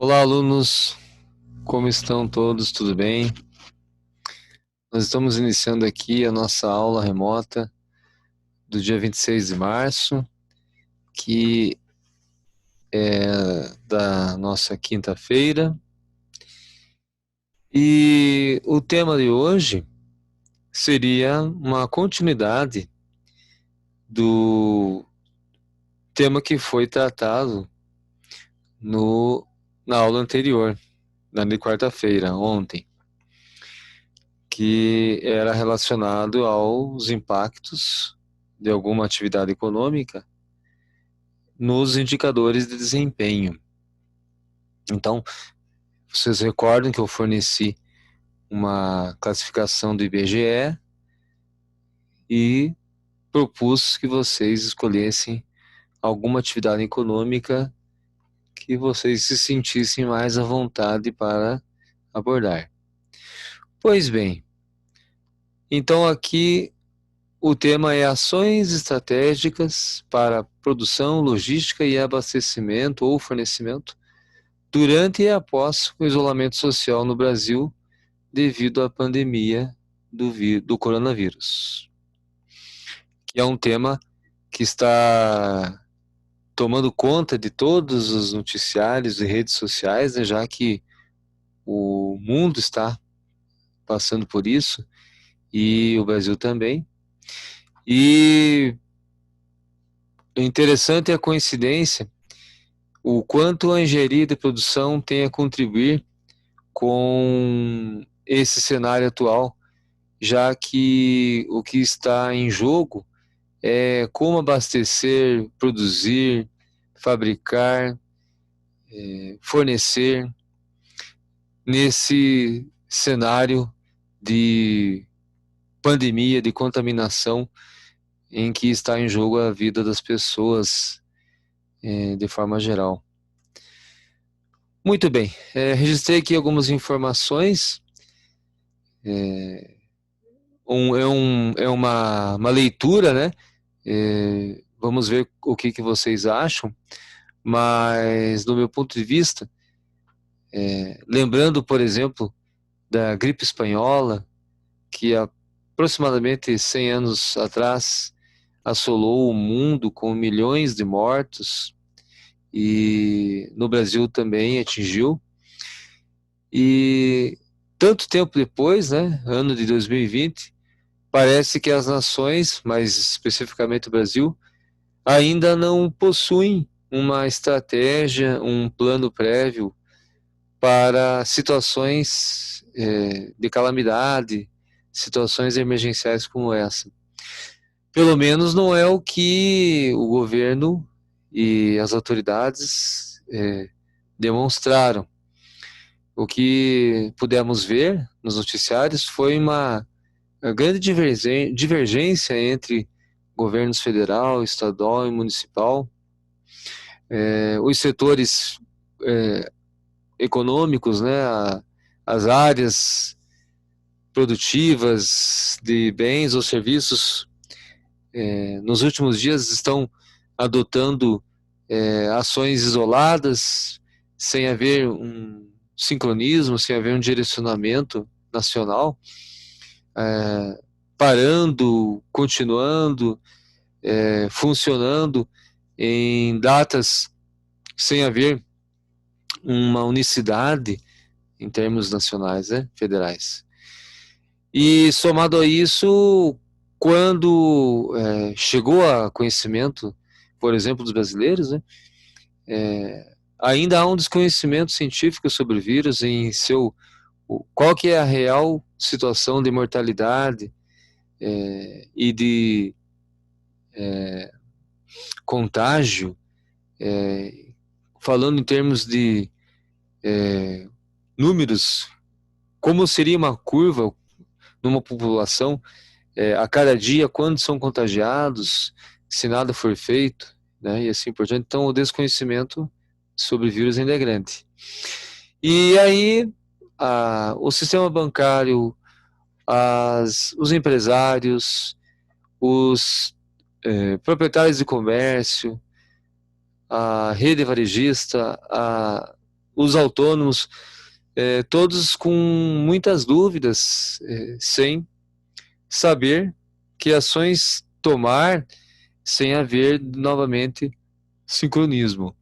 Olá, alunos, como estão todos? Tudo bem? Nós estamos iniciando aqui a nossa aula remota do dia 26 de março, que é da nossa quinta-feira. E o tema de hoje seria uma continuidade do tema que foi tratado no, na aula anterior, na de quarta-feira, ontem, que era relacionado aos impactos de alguma atividade econômica nos indicadores de desempenho. Então, vocês recordam que eu forneci uma classificação do IBGE e propus que vocês escolhessem alguma atividade econômica que vocês se sentissem mais à vontade para abordar. Pois bem, então aqui o tema é ações estratégicas para produção, logística e abastecimento ou fornecimento durante e após o isolamento social no Brasil devido à pandemia do coronavírus, que é um tema que está tomando conta de todos os noticiários e redes sociais, né, já que o mundo está passando por isso e o Brasil também. E o interessante é a coincidência, o quanto a engenharia de produção tem a contribuir com esse cenário atual, já que o que está em jogo é como abastecer, produzir, fabricar, fornecer nesse cenário de pandemia, de contaminação, em que está em jogo a vida das pessoas de forma geral. Muito bem, registrei aqui algumas informações. É uma leitura, né? Vamos ver o que vocês acham, mas do meu ponto de vista, lembrando, por exemplo, da gripe espanhola, que há aproximadamente 100 anos atrás assolou o mundo com milhões de mortos e no Brasil também atingiu. E tanto tempo depois, né, ano de 2020, parece que as nações, mais especificamente o Brasil, ainda não possuem uma estratégia, um plano prévio para situações de calamidade, situações emergenciais como essa. Pelo menos não é o que o governo e as autoridades demonstraram. O que pudemos ver nos noticiários foi uma grande divergência entre governos federal, estadual e municipal. Os setores econômicos, né, as áreas produtivas de bens ou serviços, nos últimos dias estão adotando ações isoladas, sem haver um sincronismo, sem haver um direcionamento nacional, parando, continuando, funcionando em datas sem haver uma unicidade em termos nacionais, né, federais. E somado a isso, quando chegou a conhecimento, por exemplo, dos brasileiros, né, ainda há um desconhecimento científico sobre o vírus em seu qual que é a real situação de mortalidade e de contágio, falando em termos de números, como seria uma curva numa população a cada dia, quando são contagiados, se nada for feito, né, e assim por diante. Então, o desconhecimento sobre o vírus ainda é grande. E aí, o sistema bancário, os empresários, os proprietários de comércio, a rede varejista, os autônomos, todos com muitas dúvidas, sem saber que ações tomar, sem haver novamente sincronismo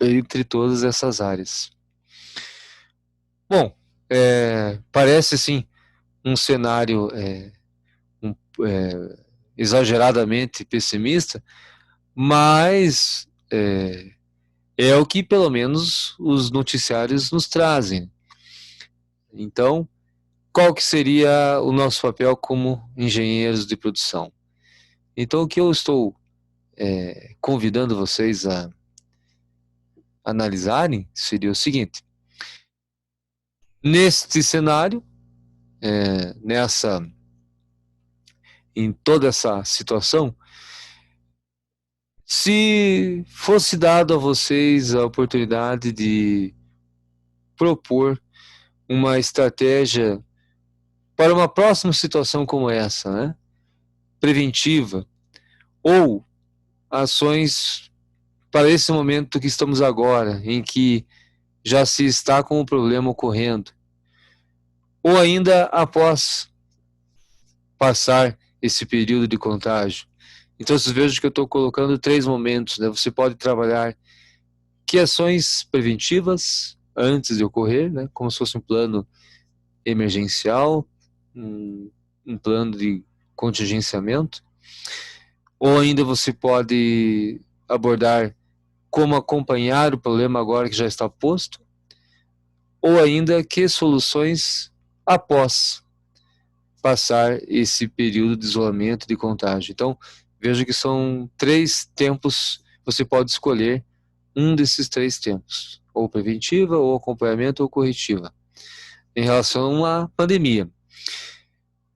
entre todas essas áreas. Bom, parece sim um cenário exageradamente pessimista, mas é o que pelo menos os noticiários nos trazem. Então, qual que seria o nosso papel como engenheiros de produção? Então, o que eu estou convidando vocês a analisarem seria o seguinte: neste cenário, em toda essa situação, se fosse dado a vocês a oportunidade de propor uma estratégia para uma próxima situação como essa, né? Preventiva, ou ações para esse momento que estamos agora, em que já se está com o problema ocorrendo, ou ainda após passar esse período de contágio. Então, vocês vejam que eu estou colocando 3 momentos, né? Você pode trabalhar que ações preventivas antes de ocorrer, né? Como se fosse um plano emergencial, um plano de contingenciamento, ou ainda você pode abordar como acompanhar o problema agora que já está posto, ou ainda que soluções após passar esse período de isolamento, de contágio. Então, veja que são 3 tempos, você pode escolher um desses 3 tempos, ou preventiva, ou acompanhamento, ou corretiva, em relação à pandemia.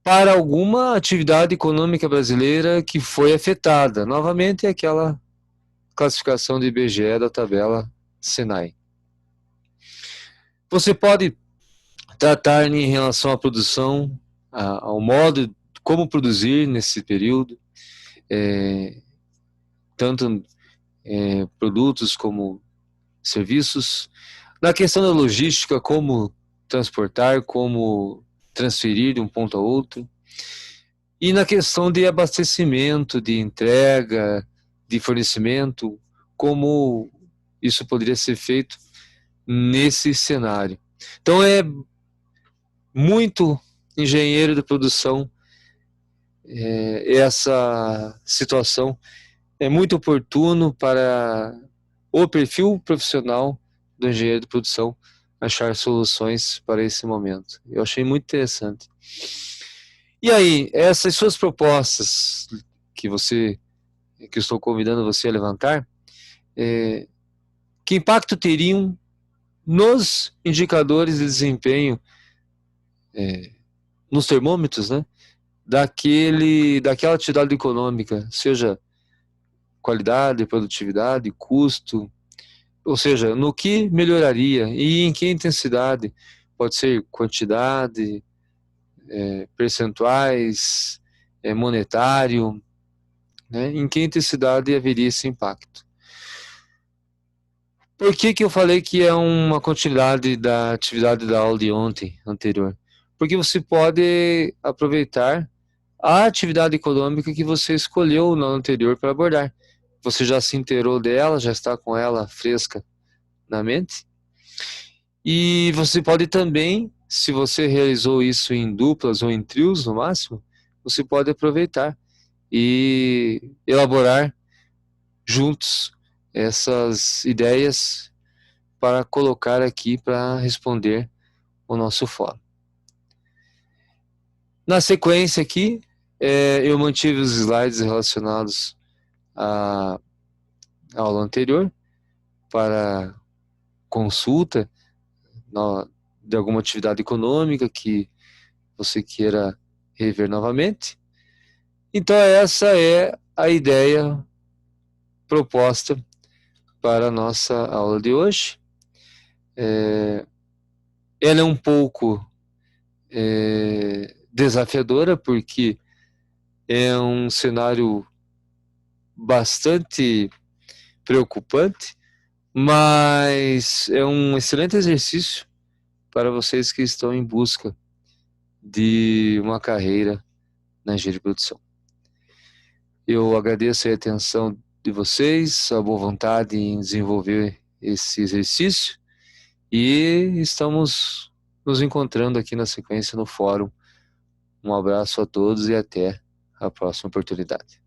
Para alguma atividade econômica brasileira que foi afetada, novamente é aquela classificação do IBGE da tabela SENAI. Você pode tratar em relação à produção, ao modo como produzir nesse período, tanto produtos como serviços. Na questão da logística, como transportar, como transferir de um ponto a outro. E na questão de abastecimento, de entrega, de fornecimento, como isso poderia ser feito nesse cenário. Então é muito engenheiro de produção, essa situação é muito oportuno para o perfil profissional do engenheiro de produção achar soluções para esse momento. Eu achei muito interessante. E aí, essas suas propostas que eu estou convidando você a levantar, que impacto teriam nos indicadores de desempenho, nos termômetros, né, daquela atividade econômica, seja qualidade, produtividade, custo, ou seja, no que melhoraria e em que intensidade, pode ser quantidade, percentuais, monetário, né, em que intensidade haveria esse impacto. Por que eu falei que é uma continuidade da atividade da aula de ontem, anterior? Porque você pode aproveitar a atividade econômica que você escolheu na anterior para abordar. Você já se inteirou dela, já está com ela fresca na mente. E você pode também, se você realizou isso em duplas ou em trios no máximo, você pode aproveitar e elaborar juntos essas ideias para colocar aqui para responder o nosso fórum. Na sequência aqui, eu mantive os slides relacionados à aula anterior para consulta de alguma atividade econômica que você queira rever novamente. Então essa é a ideia proposta para a nossa aula de hoje. Ela é um pouco desafiadora, porque é um cenário bastante preocupante, Mas é um excelente exercício para vocês que estão em busca de uma carreira na engenharia de produção. Eu agradeço a atenção de vocês, a boa vontade em desenvolver esse exercício e estamos nos encontrando aqui na sequência no fórum. Um abraço a todos e até a próxima oportunidade.